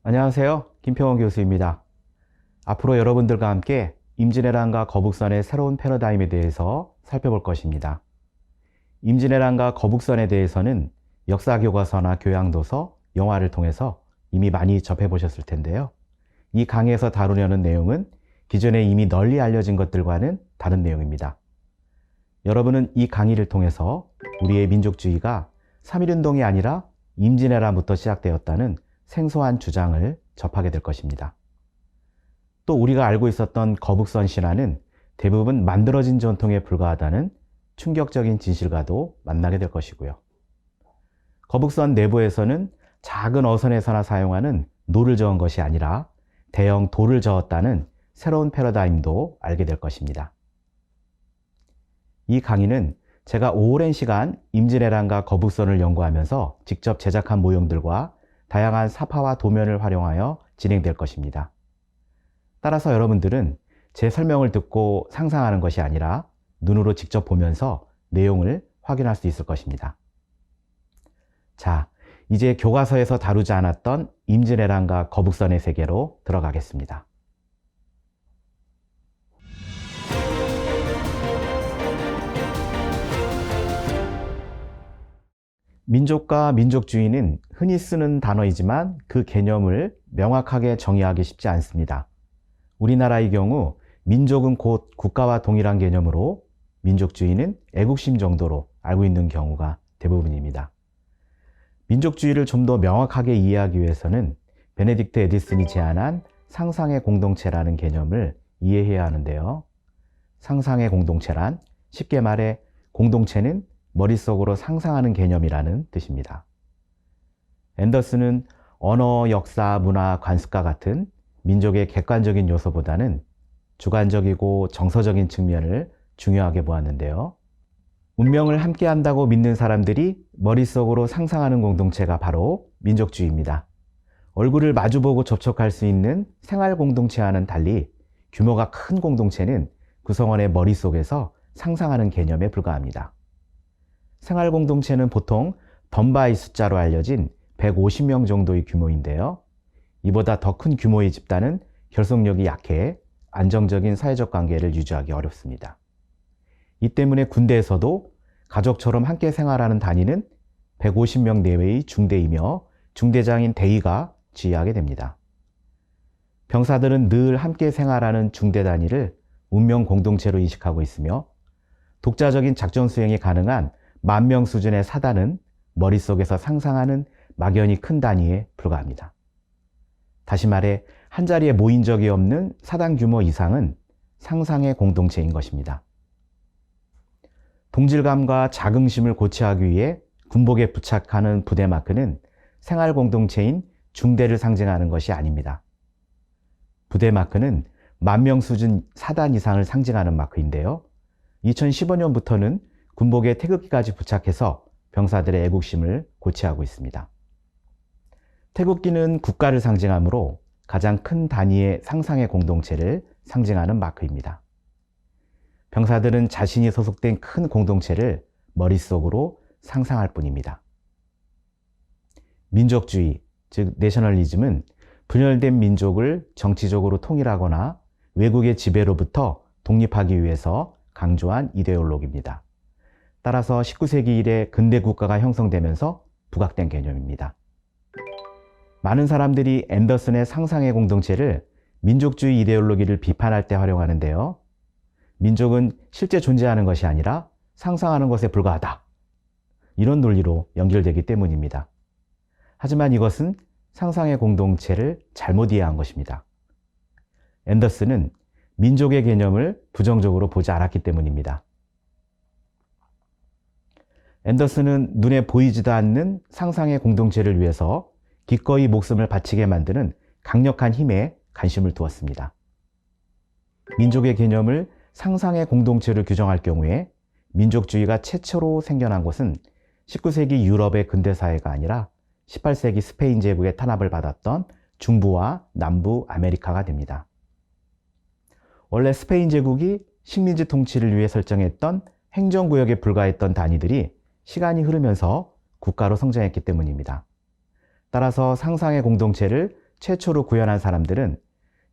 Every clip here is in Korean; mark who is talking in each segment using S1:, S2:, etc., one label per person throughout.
S1: 안녕하세요. 김평원 교수입니다. 앞으로 여러분들과 함께 임진왜란과 거북선의 새로운 패러다임에 대해서 살펴볼 것입니다. 임진왜란과 거북선에 대해서는 역사교과서나 교양도서, 영화를 통해서 이미 많이 접해보셨을 텐데요. 이 강의에서 다루려는 내용은 기존에 이미 널리 알려진 것들과는 다른 내용입니다. 여러분은 이 강의를 통해서 우리의 민족주의가 3.1운동이 아니라 임진왜란부터 시작되었다는 생소한 주장을 접하게 될 것입니다. 또 우리가 알고 있었던 거북선 신화는 대부분 만들어진 전통에 불과하다는 충격적인 진실과도 만나게 될 것이고요. 거북선 내부에서는 작은 어선에서나 사용하는 노를 저은 것이 아니라 대형 돌을 저었다는 새로운 패러다임도 알게 될 것입니다. 이 강의는 제가 오랜 시간 임진왜란과 거북선을 연구하면서 직접 제작한 모형들과 다양한 사파와 도면을 활용하여 진행될 것입니다. 따라서 여러분들은 제 설명을 듣고 상상하는 것이 아니라 눈으로 직접 보면서 내용을 확인할 수 있을 것입니다. 자, 이제 교과서에서 다루지 않았던 임진왜란과 거북선의 세계로 들어가겠습니다. 민족과 민족주의는 흔히 쓰는 단어이지만 그 개념을 명확하게 정의하기 쉽지 않습니다. 우리나라의 경우 민족은 곧 국가와 동일한 개념으로 민족주의는 애국심 정도로 알고 있는 경우가 대부분입니다. 민족주의를 좀 더 명확하게 이해하기 위해서는 베네딕트 에디슨이 제안한 상상의 공동체라는 개념을 이해해야 하는데요. 상상의 공동체란 쉽게 말해 공동체는 머릿속으로 상상하는 개념이라는 뜻입니다. 앤더슨은 언어, 역사, 문화, 관습과 같은 민족의 객관적인 요소보다는 주관적이고 정서적인 측면을 중요하게 보았는데요. 운명을 함께 한다고 믿는 사람들이 머릿속으로 상상하는 공동체가 바로 민족주의입니다. 얼굴을 마주보고 접촉할 수 있는 생활 공동체와는 달리 규모가 큰 공동체는 구성원의 머릿속에서 상상하는 개념에 불과합니다. 생활 공동체는 보통 덤바의 숫자로 알려진 150명 정도의 규모인데요. 이보다 더 큰 규모의 집단은 결속력이 약해 안정적인 사회적 관계를 유지하기 어렵습니다. 이 때문에 군대에서도 가족처럼 함께 생활하는 단위는 150명 내외의 중대이며 중대장인 대위가 지휘하게 됩니다. 병사들은 늘 함께 생활하는 중대 단위를 운명 공동체로 인식하고 있으며 독자적인 작전 수행이 가능한 10,000명 수준의 사단은 머릿속에서 상상하는 막연히 큰 단위에 불과합니다. 다시 말해 한자리에 모인 적이 없는 사단 규모 이상은 상상의 공동체인 것입니다. 동질감과 자긍심을 고취하기 위해 군복에 부착하는 부대 마크는 생활 공동체인 중대를 상징하는 것이 아닙니다. 부대 마크는 10,000명 수준 사단 이상을 상징하는 마크인데요. 2015년부터는 군복에 태극기까지 부착해서 병사들의 애국심을 고취하고 있습니다. 태극기는 국가를 상징하므로 가장 큰 단위의 상상의 공동체를 상징하는 마크입니다. 병사들은 자신이 소속된 큰 공동체를 머릿속으로 상상할 뿐입니다. 민족주의, 즉 내셔널리즘은 분열된 민족을 정치적으로 통일하거나 외국의 지배로부터 독립하기 위해서 강조한 이데올로기입니다. 따라서 19세기 이래 근대 국가가 형성되면서 부각된 개념입니다. 많은 사람들이 앤더슨의 상상의 공동체를 민족주의 이데올로기를 비판할 때 활용하는데요. 민족은 실제 존재하는 것이 아니라 상상하는 것에 불과하다. 이런 논리로 연결되기 때문입니다. 하지만 이것은 상상의 공동체를 잘못 이해한 것입니다. 앤더슨은 민족의 개념을 부정적으로 보지 않았기 때문입니다. 앤더슨은 눈에 보이지도 않는 상상의 공동체를 위해서 기꺼이 목숨을 바치게 만드는 강력한 힘에 관심을 두었습니다. 민족의 개념을 상상의 공동체로 규정할 경우에 민족주의가 최초로 생겨난 곳은 19세기 유럽의 근대사회가 아니라 18세기 스페인 제국의 탄압을 받았던 중부와 남부 아메리카가 됩니다. 원래 스페인 제국이 식민지 통치를 위해 설정했던 행정구역에 불과했던 단위들이 시간이 흐르면서 국가로 성장했기 때문입니다. 따라서 상상의 공동체를 최초로 구현한 사람들은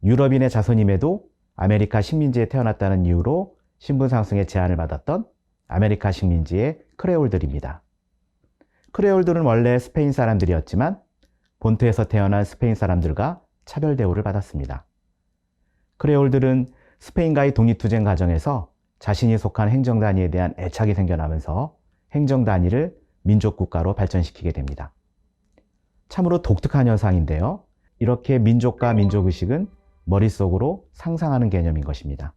S1: 유럽인의 자손임에도 아메리카 식민지에 태어났다는 이유로 신분 상승의 제한을 받았던 아메리카 식민지의 크레올들입니다. 크레올들은 원래 스페인 사람들이었지만 본토에서 태어난 스페인 사람들과 차별 대우를 받았습니다. 크레올들은 스페인과의 독립투쟁 과정에서 자신이 속한 행정단위에 대한 애착이 생겨나면서 행정단위를 민족국가로 발전시키게 됩니다. 참으로 독특한 현상인데요. 이렇게 민족과 민족의식은 머릿속으로 상상하는 개념인 것입니다.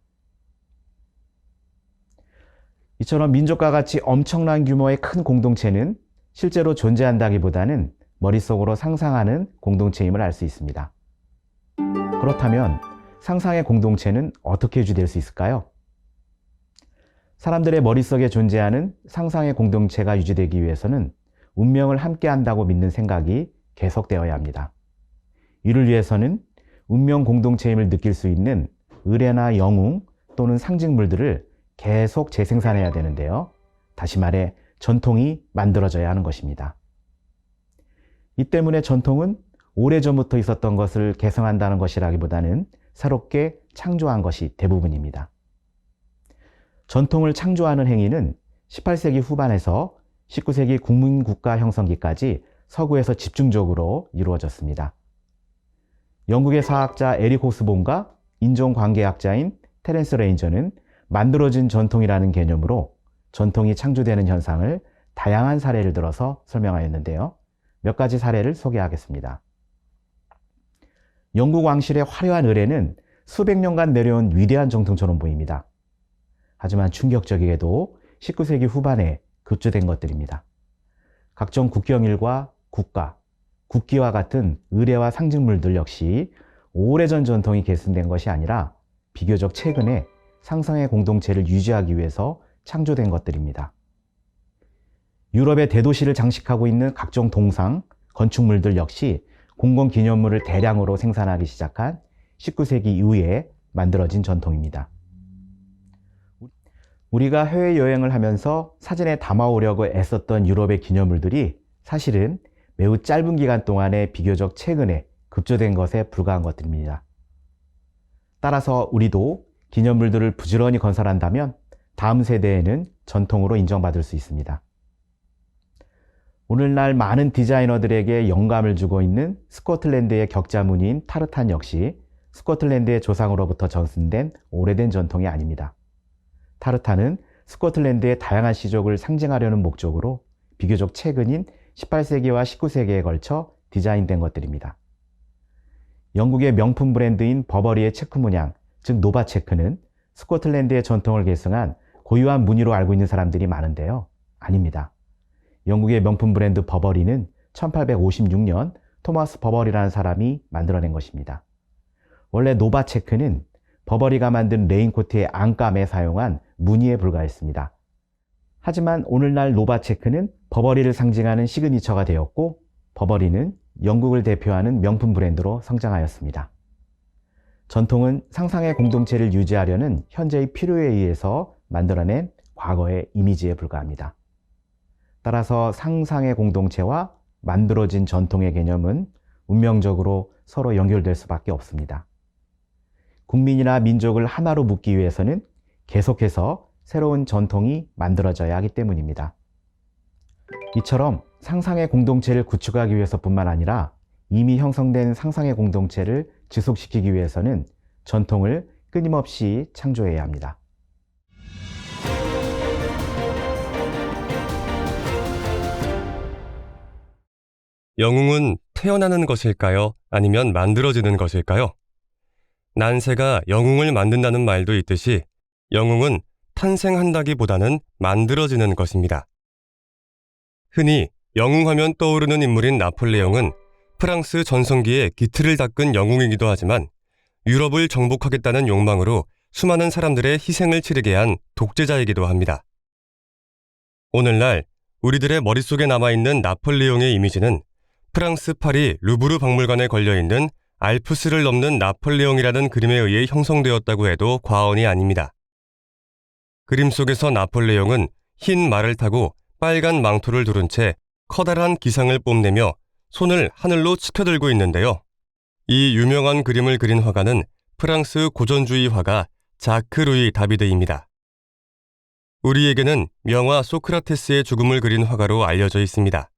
S1: 이처럼 민족과 같이 엄청난 규모의 큰 공동체는 실제로 존재한다기보다는 머릿속으로 상상하는 공동체임을 알 수 있습니다. 그렇다면 상상의 공동체는 어떻게 유지될 수 있을까요? 사람들의 머릿속에 존재하는 상상의 공동체가 유지되기 위해서는 운명을 함께한다고 믿는 생각이 계속되어야 합니다. 이를 위해서는 운명 공동체임을 느낄 수 있는 의례나 영웅 또는 상징물들을 계속 재생산해야 되는데요. 다시 말해 전통이 만들어져야 하는 것입니다. 이 때문에 전통은 오래전부터 있었던 것을 개성한다는 것이라기보다는 새롭게 창조한 것이 대부분입니다. 전통을 창조하는 행위는 18세기 후반에서 19세기 국민국가 형성기까지 서구에서 집중적으로 이루어졌습니다. 영국의 사학자 에릭 호스본과 인종관계학자인 테렌스 레인저는 만들어진 전통이라는 개념으로 전통이 창조되는 현상을 다양한 사례를 들어서 설명하였는데요. 몇 가지 사례를 소개하겠습니다. 영국 왕실의 화려한 의례는 수백 년간 내려온 위대한 전통처럼 보입니다. 하지만 충격적이게도 19세기 후반에 급조된 것들입니다. 각종 국경일과 국가, 국기와 같은 의례와 상징물들 역시 오래전 전통이 계승된 것이 아니라 비교적 최근에 상상의 공동체를 유지하기 위해서 창조된 것들입니다. 유럽의 대도시를 장식하고 있는 각종 동상, 건축물들 역시 공공기념물을 대량으로 생산하기 시작한 19세기 이후에 만들어진 전통입니다. 우리가 해외여행을 하면서 사진에 담아오려고 애썼던 유럽의 기념물들이 사실은 매우 짧은 기간 동안에 비교적 최근에 급조된 것에 불과한 것들입니다. 따라서 우리도 기념물들을 부지런히 건설한다면 다음 세대에는 전통으로 인정받을 수 있습니다. 오늘날 많은 디자이너들에게 영감을 주고 있는 스코틀랜드의 격자무늬인 타르탄 역시 스코틀랜드의 조상으로부터 전승된 오래된 전통이 아닙니다. 타르탄은 스코틀랜드의 다양한 시족을 상징하려는 목적으로 비교적 최근인 18세기와 19세기에 걸쳐 디자인된 것들입니다. 영국의 명품 브랜드인 버버리의 체크 문양, 즉 노바 체크는 스코틀랜드의 전통을 계승한 고유한 무늬로 알고 있는 사람들이 많은데요. 아닙니다. 영국의 명품 브랜드 버버리는 1856년 토마스 버버리라는 사람이 만들어낸 것입니다. 원래 노바 체크는 버버리가 만든 레인코트의 안감에 사용한 무늬에 불과했습니다. 하지만 오늘날 노바 체크는 버버리를 상징하는 시그니처가 되었고 버버리는 영국을 대표하는 명품 브랜드로 성장하였습니다. 전통은 상상의 공동체를 유지하려는 현재의 필요에 의해서 만들어낸 과거의 이미지에 불과합니다. 따라서 상상의 공동체와 만들어진 전통의 개념은 운명적으로 서로 연결될 수밖에 없습니다. 국민이나 민족을 하나로 묶기 위해서는 계속해서 새로운 전통이 만들어져야 하기 때문입니다. 이처럼 상상의 공동체를 구축하기 위해서뿐만 아니라 이미 형성된 상상의 공동체를 지속시키기 위해서는 전통을 끊임없이 창조해야 합니다.
S2: 영웅은 태어나는 것일까요? 아니면 만들어지는 것일까요? 난세가 영웅을 만든다는 말도 있듯이 영웅은 탄생한다기보다는 만들어지는 것입니다. 흔히 영웅하면 떠오르는 인물인 나폴레옹은 프랑스 전성기에 기틀을 닦은 영웅이기도 하지만 유럽을 정복하겠다는 욕망으로 수많은 사람들의 희생을 치르게 한 독재자이기도 합니다. 오늘날 우리들의 머릿속에 남아있는 나폴레옹의 이미지는 프랑스 파리 루브르 박물관에 걸려있는 알프스를 넘는 나폴레옹이라는 그림에 의해 형성되었다고 해도 과언이 아닙니다. 그림 속에서 나폴레옹은 흰 말을 타고 빨간 망토를 두른 채 커다란 기상을 뽐내며 손을 하늘로 치켜들고 있는데요. 이 유명한 그림을 그린 화가는 프랑스 고전주의 화가 자크 루이 다비드입니다. 우리에게는 명화 소크라테스의 죽음을 그린 화가로 알려져 있습니다.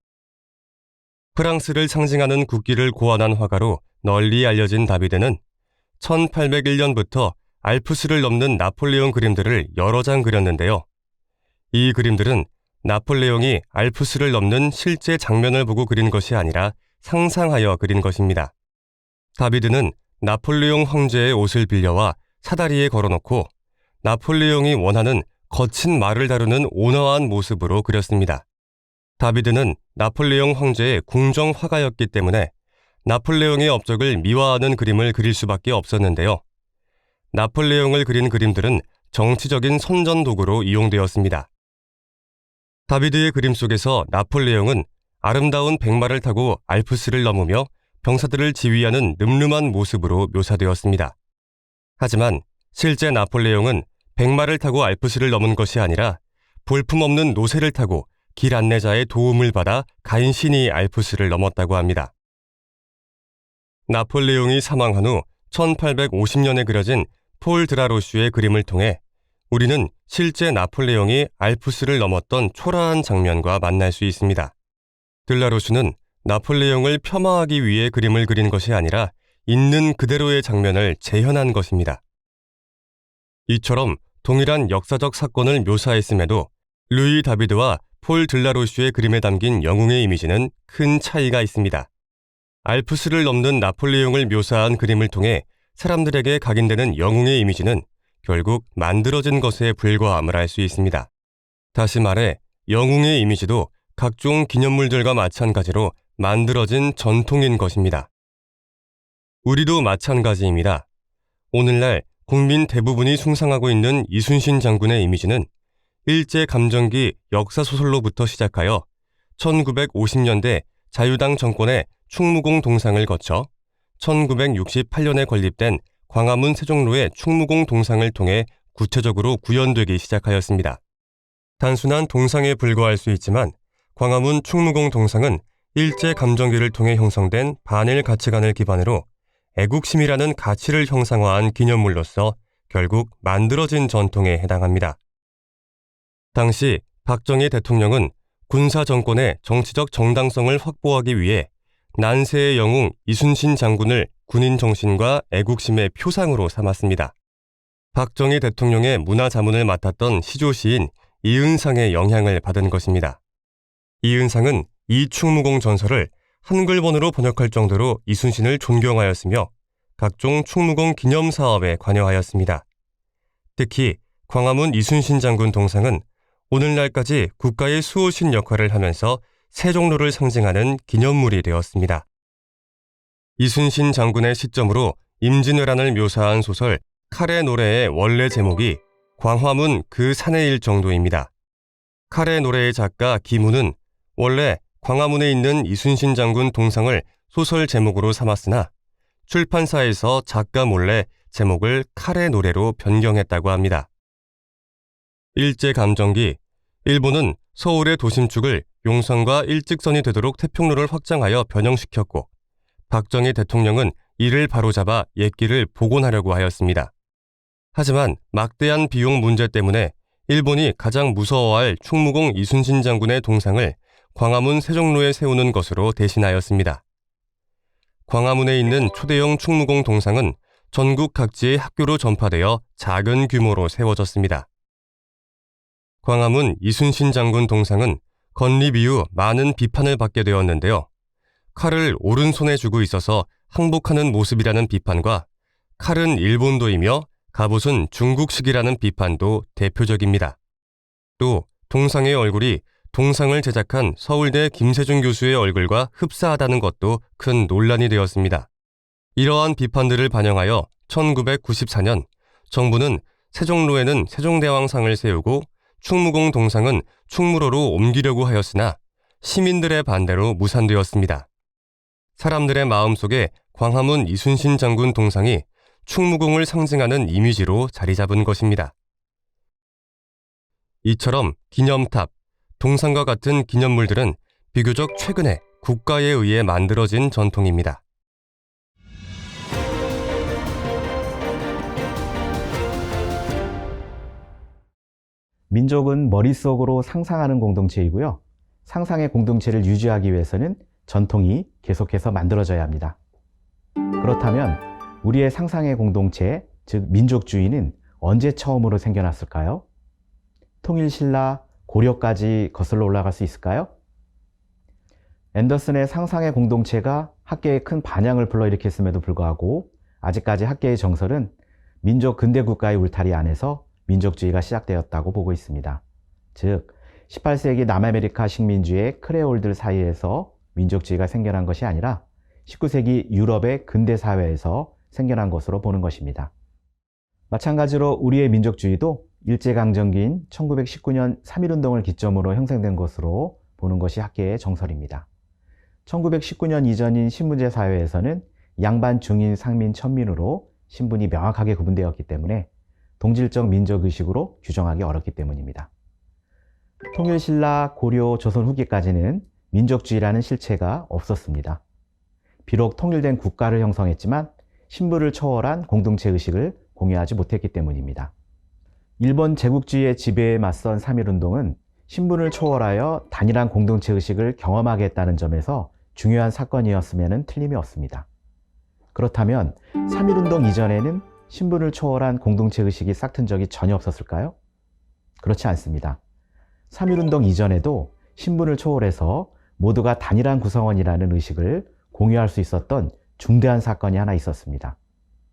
S2: 프랑스를 상징하는 국기를 고안한 화가로 널리 알려진 다비드는 1801년부터 알프스를 넘는 나폴레옹 그림들을 여러 장 그렸는데요. 이 그림들은 나폴레옹이 알프스를 넘는 실제 장면을 보고 그린 것이 아니라 상상하여 그린 것입니다. 다비드는 나폴레옹 황제의 옷을 빌려와 사다리에 걸어놓고 나폴레옹이 원하는 거친 말을 다루는 온화한 모습으로 그렸습니다. 다비드는 나폴레옹 황제의 궁정 화가였기 때문에 나폴레옹의 업적을 미화하는 그림을 그릴 수밖에 없었는데요. 나폴레옹을 그린 그림들은 정치적인 선전도구로 이용되었습니다. 다비드의 그림 속에서 나폴레옹은 아름다운 백마를 타고 알프스를 넘으며 병사들을 지휘하는 늠름한 모습으로 묘사되었습니다. 하지만 실제 나폴레옹은 백마를 타고 알프스를 넘은 것이 아니라 볼품없는 노새를 타고 길 안내자의 도움을 받아 간신히 알프스를 넘었다고 합니다. 나폴레옹이 사망한 후 1850년에 그려진 폴 드라로슈의 그림을 통해 우리는 실제 나폴레옹이 알프스를 넘었던 초라한 장면과 만날 수 있습니다. 드라로슈는 나폴레옹을 폄하하기 위해 그림을 그린 것이 아니라 있는 그대로의 장면을 재현한 것입니다. 이처럼 동일한 역사적 사건을 묘사했음에도 루이 다비드와 폴 드라로슈의 그림에 담긴 영웅의 이미지는 큰 차이가 있습니다. 알프스를 넘는 나폴레옹을 묘사한 그림을 통해 사람들에게 각인되는 영웅의 이미지는 결국 만들어진 것에 불과함을 알 수 있습니다. 다시 말해 영웅의 이미지도 각종 기념물들과 마찬가지로 만들어진 전통인 것입니다. 우리도 마찬가지입니다. 오늘날 국민 대부분이 숭상하고 있는 이순신 장군의 이미지는 일제감정기 역사소설로부터 시작하여 1950년대 자유당 정권의 충무공 동상을 거쳐 1968년에 건립된 광화문 세종로의 충무공 동상을 통해 구체적으로 구현되기 시작하였습니다. 단순한 동상에 불과할 수 있지만 광화문 충무공 동상은 일제감정기를 통해 형성된 반일 가치관을 기반으로 애국심이라는 가치를 형상화한 기념물로서 결국 만들어진 전통에 해당합니다. 당시 박정희 대통령은 군사 정권의 정치적 정당성을 확보하기 위해 난세의 영웅 이순신 장군을 군인 정신과 애국심의 표상으로 삼았습니다. 박정희 대통령의 문화 자문을 맡았던 시조시인 이은상의 영향을 받은 것입니다. 이은상은 이 충무공 전설을 한글본으로 번역할 정도로 이순신을 존경하였으며 각종 충무공 기념 사업에 관여하였습니다. 특히 광화문 이순신 장군 동상은 오늘날까지 국가의 수호신 역할을 하면서 세종로를 상징하는 기념물이 되었습니다. 이순신 장군의 시점으로 임진왜란을 묘사한 소설 칼의 노래의 원래 제목이 광화문 그 산해일 정도입니다. 칼의 노래의 작가 김우는 원래 광화문에 있는 이순신 장군 동상을 소설 제목으로 삼았으나 출판사에서 작가 몰래 제목을 칼의 노래로 변경했다고 합니다. 일제감정기, 일본은 서울의 도심축을 용선과 일직선이 되도록 태평로를 확장하여 변형시켰고 박정희 대통령은 이를 바로잡아 옛길을 복원하려고 하였습니다. 하지만 막대한 비용 문제 때문에 일본이 가장 무서워할 충무공 이순신 장군의 동상을 광화문 세종로에 세우는 것으로 대신하였습니다. 광화문에 있는 초대형 충무공 동상은 전국 각지의 학교로 전파되어 작은 규모로 세워졌습니다. 광화문 이순신 장군 동상은 건립 이후 많은 비판을 받게 되었는데요. 칼을 오른손에 쥐고 있어서 항복하는 모습이라는 비판과 칼은 일본도이며 갑옷은 중국식이라는 비판도 대표적입니다. 또 동상의 얼굴이 동상을 제작한 서울대 김세중 교수의 얼굴과 흡사하다는 것도 큰 논란이 되었습니다. 이러한 비판들을 반영하여 1994년 정부는 세종로에는 세종대왕상을 세우고 충무공 동상은 충무로로 옮기려고 하였으나 시민들의 반대로 무산되었습니다. 사람들의 마음속에 광화문 이순신 장군 동상이 충무공을 상징하는 이미지로 자리 잡은 것입니다. 이처럼 기념탑, 동상과 같은 기념물들은 비교적 최근에 국가에 의해 만들어진 전통입니다.
S1: 민족은 머릿속으로 상상하는 공동체이고요. 상상의 공동체를 유지하기 위해서는 전통이 계속해서 만들어져야 합니다. 그렇다면 우리의 상상의 공동체, 즉 민족주의는 언제 처음으로 생겨났을까요? 통일신라, 고려까지 거슬러 올라갈 수 있을까요? 앤더슨의 상상의 공동체가 학계에 큰 반향을 불러일으켰음에도 불구하고 아직까지 학계의 정설은 민족 근대 국가의 울타리 안에서 민족주의가 시작되었다고 보고 있습니다. 즉, 18세기 남아메리카 식민지의 크레올들 사이에서 민족주의가 생겨난 것이 아니라 19세기 유럽의 근대 사회에서 생겨난 것으로 보는 것입니다. 마찬가지로 우리의 민족주의도 일제강점기인 1919년 3.1운동을 기점으로 형성된 것으로 보는 것이 학계의 정설입니다. 1919년 이전인 신분제 사회에서는 양반, 중인, 상민, 천민으로 신분이 명확하게 구분되었기 때문에 동질적 민족의식으로 규정하기 어렵기 때문입니다. 통일신라, 고려, 조선 후기까지는 민족주의라는 실체가 없었습니다. 비록 통일된 국가를 형성했지만 신분을 초월한 공동체 의식을 공유하지 못했기 때문입니다. 일본 제국주의의 지배에 맞선 3.1운동은 신분을 초월하여 단일한 공동체 의식을 경험하게 했다는 점에서 중요한 사건이었음에는 틀림이 없습니다. 그렇다면 3.1운동 이전에는 신분을 초월한 공동체 의식이 싹튼 적이 전혀 없었을까요? 그렇지 않습니다. 3.1운동 이전에도 신분을 초월해서 모두가 단일한 구성원이라는 의식을 공유할 수 있었던 중대한 사건이 하나 있었습니다.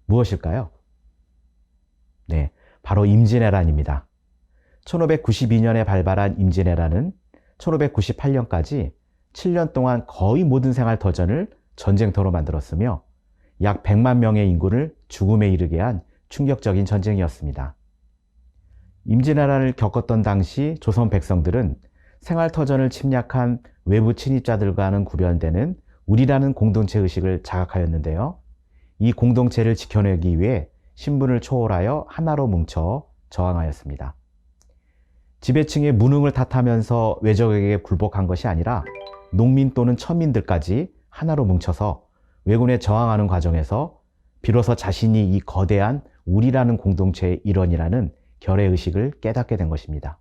S1: 무엇일까요? 네, 바로 임진왜란입니다. 1592년에 발발한 임진왜란은 1598년까지 7년 동안 거의 모든 생활터전을 전쟁터로 만들었으며 약 100만 명의 인구를 죽음에 이르게 한 충격적인 전쟁이었습니다. 임진왜란을 겪었던 당시 조선 백성들은 생활터전을 침략한 외부 침입자들과는 구별되는 우리라는 공동체 의식을 자각하였는데요. 이 공동체를 지켜내기 위해 신분을 초월하여 하나로 뭉쳐 저항하였습니다. 지배층의 무능을 탓하면서 외적에게 굴복한 것이 아니라 농민 또는 천민들까지 하나로 뭉쳐서 왜군에 저항하는 과정에서 비로소 자신이 이 거대한 우리라는 공동체의 일원이라는 결의의식을 깨닫게 된 것입니다.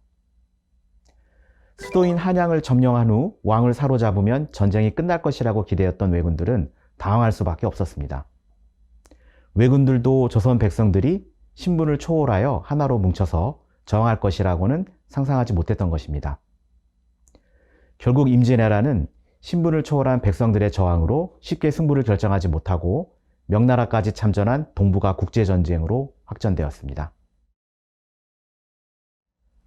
S1: 수도인 한양을 점령한 후 왕을 사로잡으면 전쟁이 끝날 것이라고 기대했던 왜군들은 당황할 수밖에 없었습니다. 왜군들도 조선 백성들이 신분을 초월하여 하나로 뭉쳐서 저항할 것이라고는 상상하지 못했던 것입니다. 결국 임진왜란은 신분을 초월한 백성들의 저항으로 쉽게 승부를 결정하지 못하고 명나라까지 참전한 동북아 국제전쟁으로 확전되었습니다.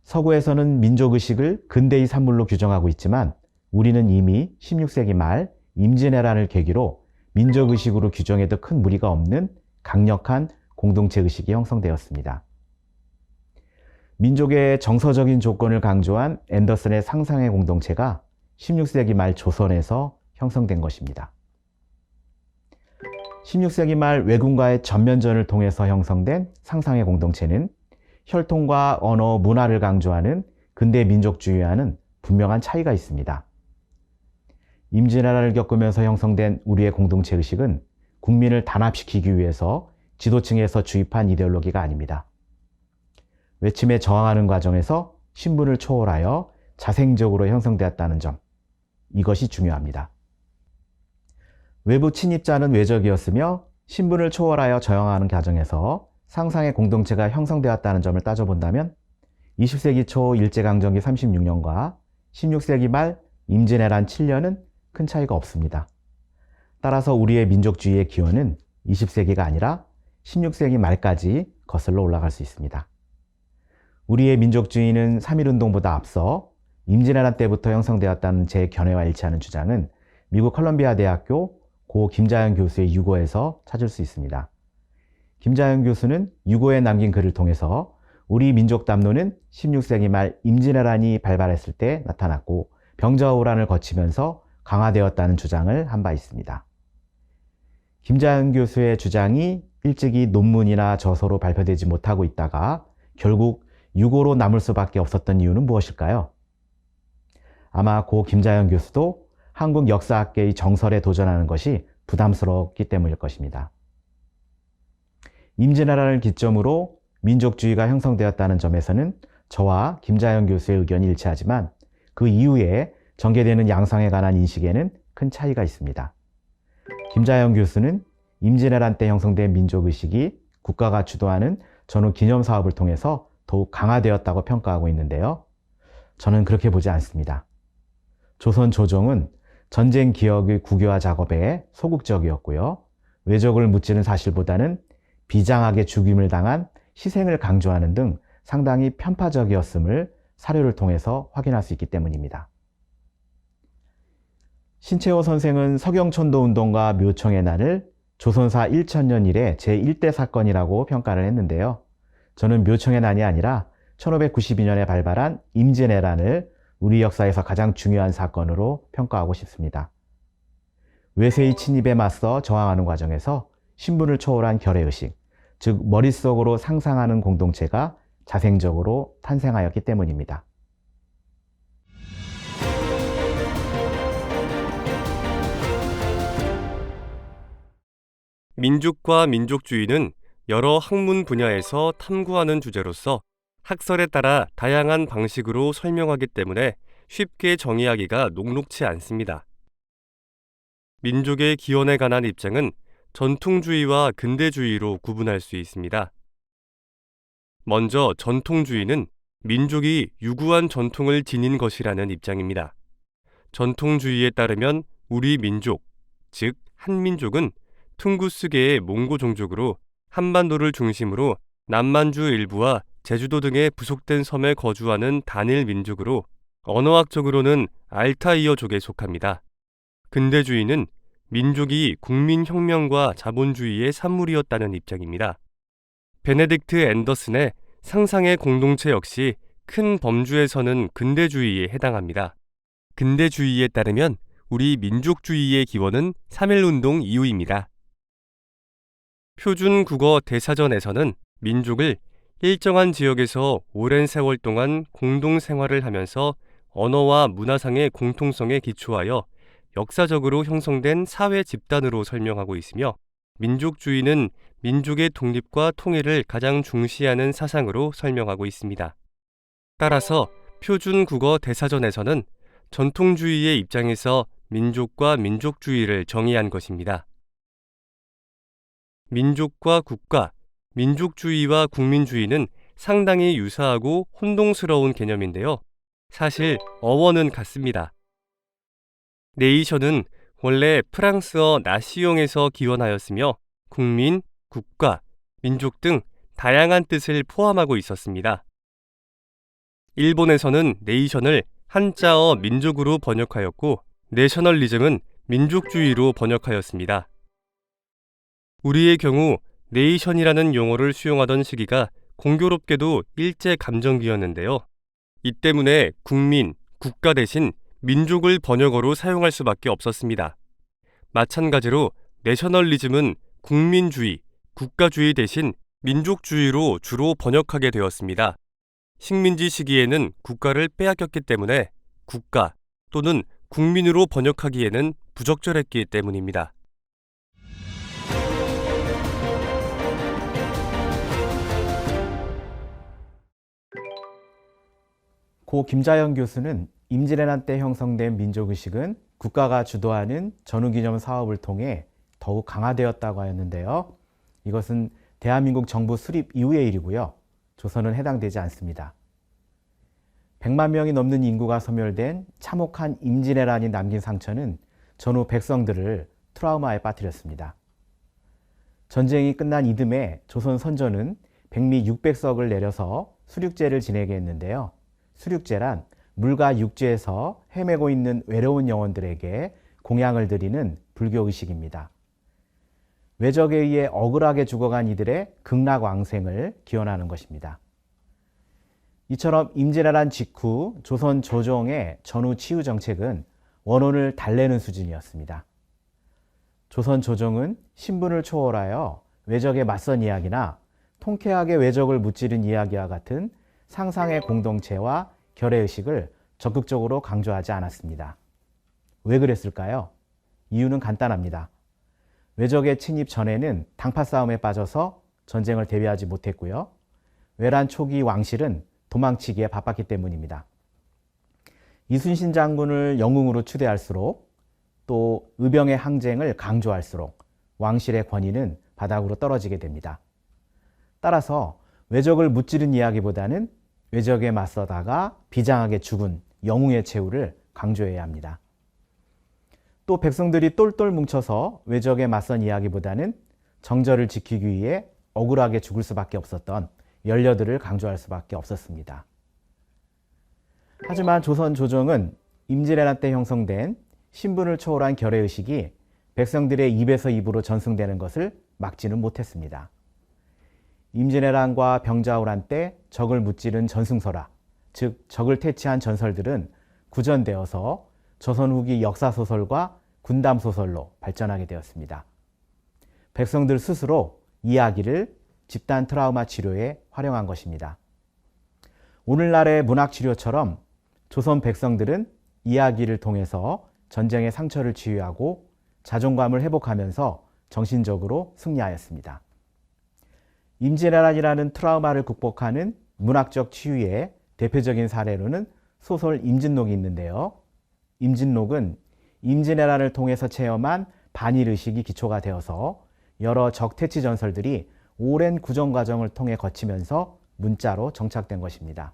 S1: 서구에서는 민족의식을 근대의 산물로 규정하고 있지만 우리는 이미 16세기 말 임진왜란을 계기로 민족의식으로 규정해도 큰 무리가 없는 강력한 공동체의식이 형성되었습니다. 민족의 정서적인 조건을 강조한 앤더슨의 상상의 공동체가 16세기 말 조선에서 형성된 것입니다. 16세기 말 왜군과의 전면전을 통해서 형성된 상상의 공동체는 혈통과 언어, 문화를 강조하는 근대 민족주의와는 분명한 차이가 있습니다. 임진왜란을 겪으면서 형성된 우리의 공동체 의식은 국민을 단합시키기 위해서 지도층에서 주입한 이데올로기가 아닙니다. 외침에 저항하는 과정에서 신분을 초월하여 자생적으로 형성되었다는 점, 이것이 중요합니다. 외부 침입자는 외적이었으며 신분을 초월하여 저항하는 과정에서 상상의 공동체가 형성되었다는 점을 따져본다면 20세기 초 일제강점기 36년과 16세기 말 임진왜란 7년은 큰 차이가 없습니다. 따라서 우리의 민족주의의 기원은 20세기가 아니라 16세기 말까지 거슬러 올라갈 수 있습니다. 우리의 민족주의는 3.1운동보다 앞서 임진왜란 때부터 형성되었다는 제 견해와 일치하는 주장은 미국 컬럼비아 대학교 고 김자연 교수의 유고에서 찾을 수 있습니다. 김자연 교수는 유고에 남긴 글을 통해서 우리 민족 담론은 16세기 말 임진왜란이 발발했을 때 나타났고 병자호란을 거치면서 강화되었다는 주장을 한 바 있습니다. 김자연 교수의 주장이 일찍이 논문이나 저서로 발표되지 못하고 있다가 결국 유고로 남을 수밖에 없었던 이유는 무엇일까요? 아마 고 김자연 교수도 한국 역사학계의 정설에 도전하는 것이 부담스럽기 때문일 것입니다. 임진왜란을 기점으로 민족주의가 형성되었다는 점에서는 저와 김자연 교수의 의견이 일치하지만 그 이후에 전개되는 양상에 관한 인식에는 큰 차이가 있습니다. 김자연 교수는 임진왜란 때 형성된 민족의식이 국가가 주도하는 전후 기념사업을 통해서 더욱 강화되었다고 평가하고 있는데요. 저는 그렇게 보지 않습니다. 조선 조정은 전쟁 기억의 국유화 작업에 소극적이었고요. 왜적을 무찌른 사실보다는 비장하게 죽임을 당한 희생을 강조하는 등 상당히 편파적이었음을 사료를 통해서 확인할 수 있기 때문입니다. 신채호 선생은 서경천도운동과 묘청의 난을 조선사 1000년 이래 제1대 사건이라고 평가를 했는데요. 저는 묘청의 난이 아니라 1592년에 발발한 임진왜란을 우리 역사에서 가장 중요한 사건으로 평가하고 싶습니다. 외세의 침입에 맞서 저항하는 과정에서 신분을 초월한 결의의식, 즉 머릿속으로 상상하는 공동체가 자생적으로 탄생하였기 때문입니다.
S2: 민족과 민족주의는 여러 학문 분야에서 탐구하는 주제로서 학설에 따라 다양한 방식으로 설명하기 때문에 쉽게 정의하기가 녹록치 않습니다. 민족의 기원에 관한 입장은 전통주의와 근대주의로 구분할 수 있습니다. 먼저 전통주의는 민족이 유구한 전통을 지닌 것이라는 입장입니다. 전통주의에 따르면 우리 민족, 즉 한민족은 퉁구스계의 몽고 종족으로 한반도를 중심으로 남만주 일부와 제주도 등의 부속된 섬에 거주하는 단일 민족으로 언어학적으로는 알타이어족에 속합니다. 근대주의는 민족이 국민혁명과 자본주의의 산물이었다는 입장입니다. 베네딕트 앤더슨의 상상의 공동체 역시 큰 범주에서는 근대주의에 해당합니다. 근대주의에 따르면 우리 민족주의의 기원은 3.1운동 이후입니다. 표준국어 대사전에서는 민족을 일정한 지역에서 오랜 세월 동안 공동생활을 하면서 언어와 문화상의 공통성에 기초하여 역사적으로 형성된 사회 집단으로 설명하고 있으며, 민족주의는 민족의 독립과 통일을 가장 중시하는 사상으로 설명하고 있습니다. 따라서 표준국어 대사전에서는 전통주의의 입장에서 민족과 민족주의를 정의한 것입니다. 민족과 국가, 민족주의와 국민주의는 상당히 유사하고 혼동스러운 개념인데요. 사실 어원은 같습니다. 네이션은 원래 프랑스어 나시옹에서 기원하였으며 국민, 국가, 민족 등 다양한 뜻을 포함하고 있었습니다. 일본에서는 네이션을 한자어 민족으로 번역하였고 내셔널리즘은 민족주의로 번역하였습니다. 우리의 경우 네이션이라는 용어를 수용하던 시기가 공교롭게도 일제감정기였는데요. 이 때문에 국민, 국가 대신 민족을 번역어로 사용할 수밖에 없었습니다. 마찬가지로 내셔널리즘은 국민주의, 국가주의 대신 민족주의로 주로 번역하게 되었습니다. 식민지 시기에는 국가를 빼앗겼기 때문에 국가 또는 국민으로 번역하기에는 부적절했기 때문입니다.
S1: 고 김자연 교수는 임진왜란 때 형성된 민족의식은 국가가 주도하는 전후기념 사업을 통해 더욱 강화되었다고 하였는데요. 이것은 대한민국 정부 수립 이후의 일이고요. 조선은 해당되지 않습니다. 100만 명이 넘는 인구가 소멸된 참혹한 임진왜란이 남긴 상처는 전후 백성들을 트라우마에 빠뜨렸습니다. 전쟁이 끝난 이듬해 조선 선조는 백미 600석을 내려서 수륙제를 지내게 했는데요. 수륙제란 물과 육지에서 헤매고 있는 외로운 영혼들에게 공양을 드리는 불교 의식입니다. 외적에 의해 억울하게 죽어간 이들의 극락왕생을 기원하는 것입니다. 이처럼 임진왜란 직후 조선 조정의 전후 치유 정책은 원혼을 달래는 수준이었습니다. 조선 조정은 신분을 초월하여 외적에 맞선 이야기나 통쾌하게 외적을 무찌른 이야기와 같은 상상의 공동체와 결의의식을 적극적으로 강조하지 않았습니다. 왜 그랬을까요? 이유는 간단합니다. 외적의 침입 전에는 당파 싸움에 빠져서 전쟁을 대비하지 못했고요. 외란 초기 왕실은 도망치기에 바빴기 때문입니다. 이순신 장군을 영웅으로 추대할수록 또 의병의 항쟁을 강조할수록 왕실의 권위는 바닥으로 떨어지게 됩니다. 따라서 외적을 무찌른 이야기보다는 외적에 맞서다가 비장하게 죽은 영웅의 최후를 강조해야 합니다. 또 백성들이 똘똘 뭉쳐서 외적에 맞선 이야기보다는 정절을 지키기 위해 억울하게 죽을 수밖에 없었던 연려들을 강조할 수밖에 없었습니다. 하지만 조선 조정은 임진왜란 때 형성된 신분을 초월한 결의의식이 백성들의 입에서 입으로 전승되는 것을 막지는 못했습니다. 임진왜란과 병자호란 때 적을 무찌른 전승설화, 즉 적을 퇴치한 전설들은 구전되어서 조선 후기 역사소설과 군담소설로 발전하게 되었습니다. 백성들 스스로 이야기를 집단 트라우마 치료에 활용한 것입니다. 오늘날의 문학치료처럼 조선 백성들은 이야기를 통해서 전쟁의 상처를 치유하고 자존감을 회복하면서 정신적으로 승리하였습니다. 임진왜란이라는 트라우마를 극복하는 문학적 치유의 대표적인 사례로는 소설 임진록이 있는데요. 임진록은 임진왜란을 통해서 체험한 반일의식이 기초가 되어서 여러 적퇴치 전설들이 오랜 구정 과정을 통해 거치면서 문자로 정착된 것입니다.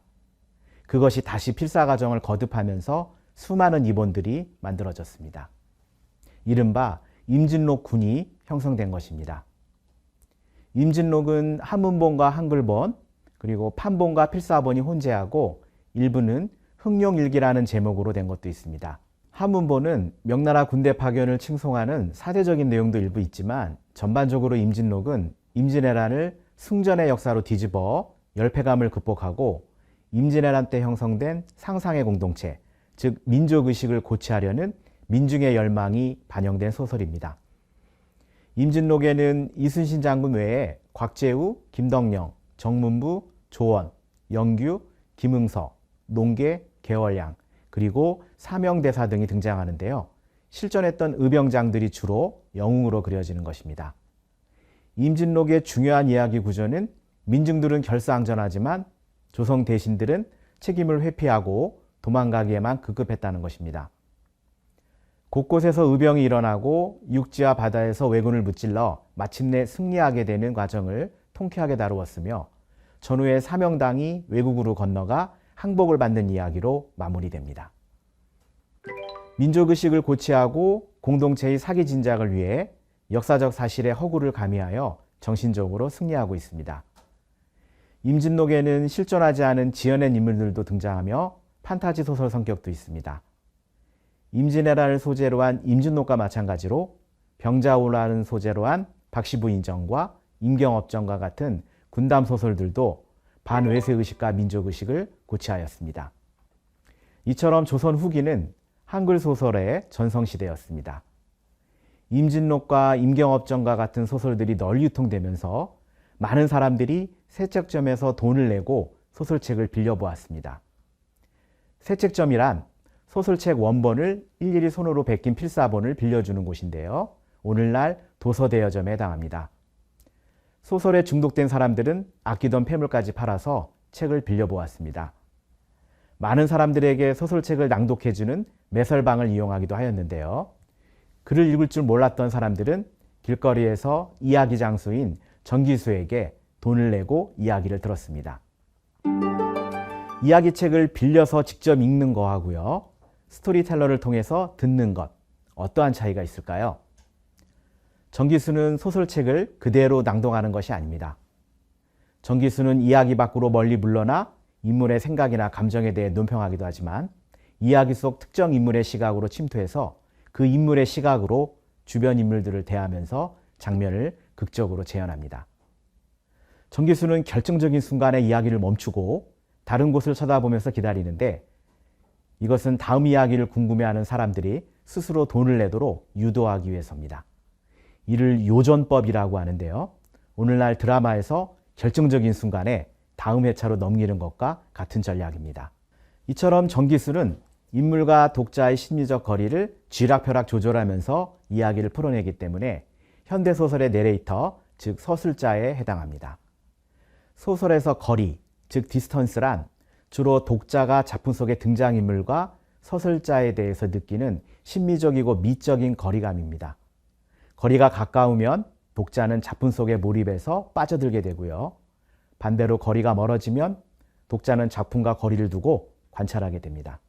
S1: 그것이 다시 필사 과정을 거듭하면서 수많은 이본들이 만들어졌습니다. 이른바 임진록군이 형성된 것입니다. 임진록은 한문본과 한글본, 그리고 판본과 필사본이 혼재하고 일부는 흥룡일기라는 제목으로 된 것도 있습니다. 한문본은 명나라 군대 파견을 칭송하는 사대적인 내용도 일부 있지만 전반적으로 임진록은 임진왜란을 승전의 역사로 뒤집어 열패감을 극복하고 임진왜란 때 형성된 상상의 공동체, 즉 민족의식을 고취하려는 민중의 열망이 반영된 소설입니다. 임진록에는 이순신 장군 외에 곽재우, 김덕령, 정문부, 조원, 영규, 김응서, 농계, 개월량, 그리고 사명대사 등이 등장하는데요. 실전했던 의병장들이 주로 영웅으로 그려지는 것입니다. 임진록의 중요한 이야기 구조는 민중들은 결사항전하지만 조성 대신들은 책임을 회피하고 도망가기에만 급급했다는 것입니다. 곳곳에서 의병이 일어나고 육지와 바다에서 왜군을 무찔러 마침내 승리하게 되는 과정을 통쾌하게 다루었으며 전후에 사명당이 외국으로 건너가 항복을 받는 이야기로 마무리됩니다. 민족의식을 고취하고 공동체의 사기 진작을 위해 역사적 사실의 허구를 가미하여 정신적으로 승리하고 있습니다. 임진록에는 실존하지 않은 지어낸 인물들도 등장하며 판타지 소설 성격도 있습니다. 임진왜란을 소재로 한 임진록과 마찬가지로 병자호란을 소재로 한 박시부인정과 임경업정과 같은 군담 소설들도 반외세의식과 민족의식을 고취하였습니다. 이처럼 조선 후기는 한글 소설의 전성시대였습니다. 임진록과 임경업정과 같은 소설들이 널리 유통되면서 많은 사람들이 세책점에서 돈을 내고 소설책을 빌려보았습니다. 세책점이란 소설책 원본을 일일이 손으로 베낀 필사본을 빌려주는 곳인데요. 오늘날 도서대여점에 해당합니다. 소설에 중독된 사람들은 아끼던 폐물까지 팔아서 책을 빌려보았습니다. 많은 사람들에게 소설책을 낭독해주는 매설방을 이용하기도 하였는데요. 글을 읽을 줄 몰랐던 사람들은 길거리에서 이야기 장수인 정기수에게 돈을 내고 이야기를 들었습니다. 이야기책을 빌려서 직접 읽는 거하고요, 스토리텔러를 통해서 듣는 것, 어떠한 차이가 있을까요? 정기수는 소설책을 그대로 낭독하는 것이 아닙니다. 정기수는 이야기 밖으로 멀리 물러나 인물의 생각이나 감정에 대해 논평하기도 하지만 이야기 속 특정 인물의 시각으로 침투해서 그 인물의 시각으로 주변 인물들을 대하면서 장면을 극적으로 재현합니다. 정기수는 결정적인 순간에 이야기를 멈추고 다른 곳을 쳐다보면서 기다리는데 이것은 다음 이야기를 궁금해하는 사람들이 스스로 돈을 내도록 유도하기 위해서입니다. 이를 요전법이라고 하는데요. 오늘날 드라마에서 결정적인 순간에 다음 회차로 넘기는 것과 같은 전략입니다. 이처럼 정기수는 인물과 독자의 심리적 거리를 쥐락펴락 조절하면서 이야기를 풀어내기 때문에 현대소설의 내레이터, 즉 서술자에 해당합니다. 소설에서 거리, 즉 디스턴스란 주로 독자가 작품 속의 등장인물과 서술자에 대해서 느끼는 심미적이고 미적인 거리감입니다. 거리가 가까우면 독자는 작품 속에 몰입해서 빠져들게 되고요. 반대로 거리가 멀어지면 독자는 작품과 거리를 두고 관찰하게 됩니다.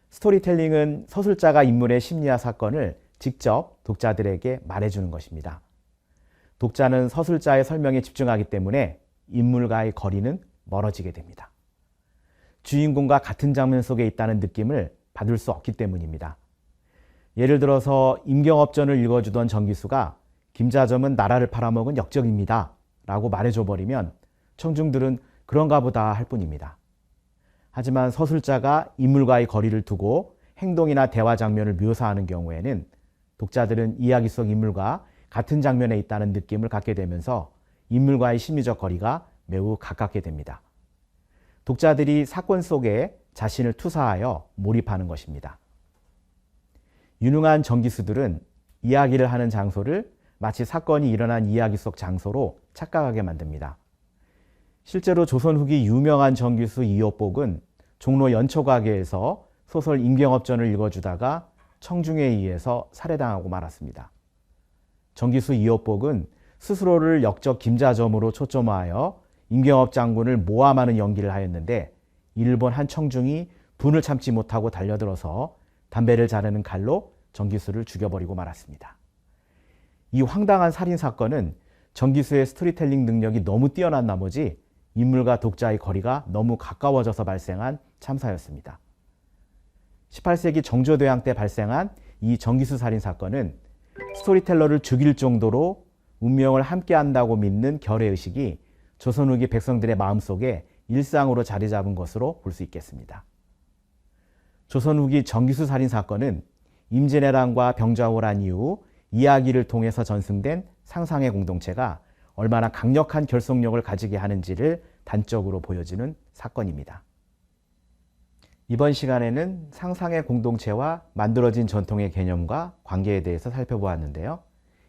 S1: 스토리텔링은 서술자가 인물의 심리와 사건을 직접 독자들에게 말해주는 것입니다. 독자는 서술자의 설명에 집중하기 때문에 인물과의 거리는 멀어지게 됩니다. 주인공과 같은 장면 속에 있다는 느낌을 받을 수 없기 때문입니다. 예를 들어서 임경업전을 읽어주던 정기수가 김자점은 나라를 팔아먹은 역적입니다 라고 말해줘버리면 청중들은 그런가 보다 할 뿐입니다. 하지만 서술자가 인물과의 거리를 두고 행동이나 대화 장면을 묘사하는 경우에는 독자들은 이야기 속 인물과 같은 장면에 있다는 느낌을 갖게 되면서 인물과의 심리적 거리가 매우 가깝게 됩니다. 독자들이 사건 속에 자신을 투사하여 몰입하는 것입니다. 유능한 정기수들은 이야기를 하는 장소를 마치 사건이 일어난 이야기 속 장소로 착각하게 만듭니다. 실제로 조선 후기 유명한 정기수 이업복은 종로 연초가게에서 소설 임경업전을 읽어주다가 청중에 의해서 살해당하고 말았습니다. 정기수 이업복은 스스로를 역적 김자점으로 초점화하여 임경업 장군을 모함하는 연기를 하였는데 이를 본 한 청중이 분을 참지 못하고 달려들어서 담배를 자르는 칼로 정기수를 죽여버리고 말았습니다. 이 황당한 살인사건은 정기수의 스토리텔링 능력이 너무 뛰어난 나머지 인물과 독자의 거리가 너무 가까워져서 발생한 참사였습니다. 18세기 정조대왕 때 발생한 이 정기수 살인사건은 스토리텔러를 죽일 정도로 운명을 함께한다고 믿는 결의의식이 조선 후기 백성들의 마음속에 일상으로 자리 잡은 것으로 볼 수 있겠습니다. 조선 후기 정기수 살인사건은 임진왜란과 병자호란 이후 이야기를 통해서 전승된 상상의 공동체가 얼마나 강력한 결속력을 가지게 하는지를 단적으로 보여주는 사건입니다. 이번 시간에는 상상의 공동체와 만들어진 전통의 개념과 관계에 대해서 살펴보았는데요.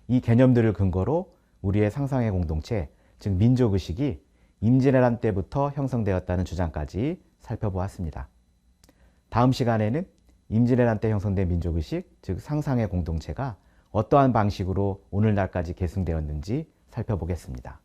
S1: 이 개념들을 근거로 우리의 상상의 공동체, 즉 민족의식이 임진왜란 때부터 형성되었다는 주장까지 살펴보았습니다. 다음 시간에는 임진왜란 때 형성된 민족의식, 즉 상상의 공동체가 어떠한 방식으로 오늘날까지 계승되었는지 살펴보겠습니다.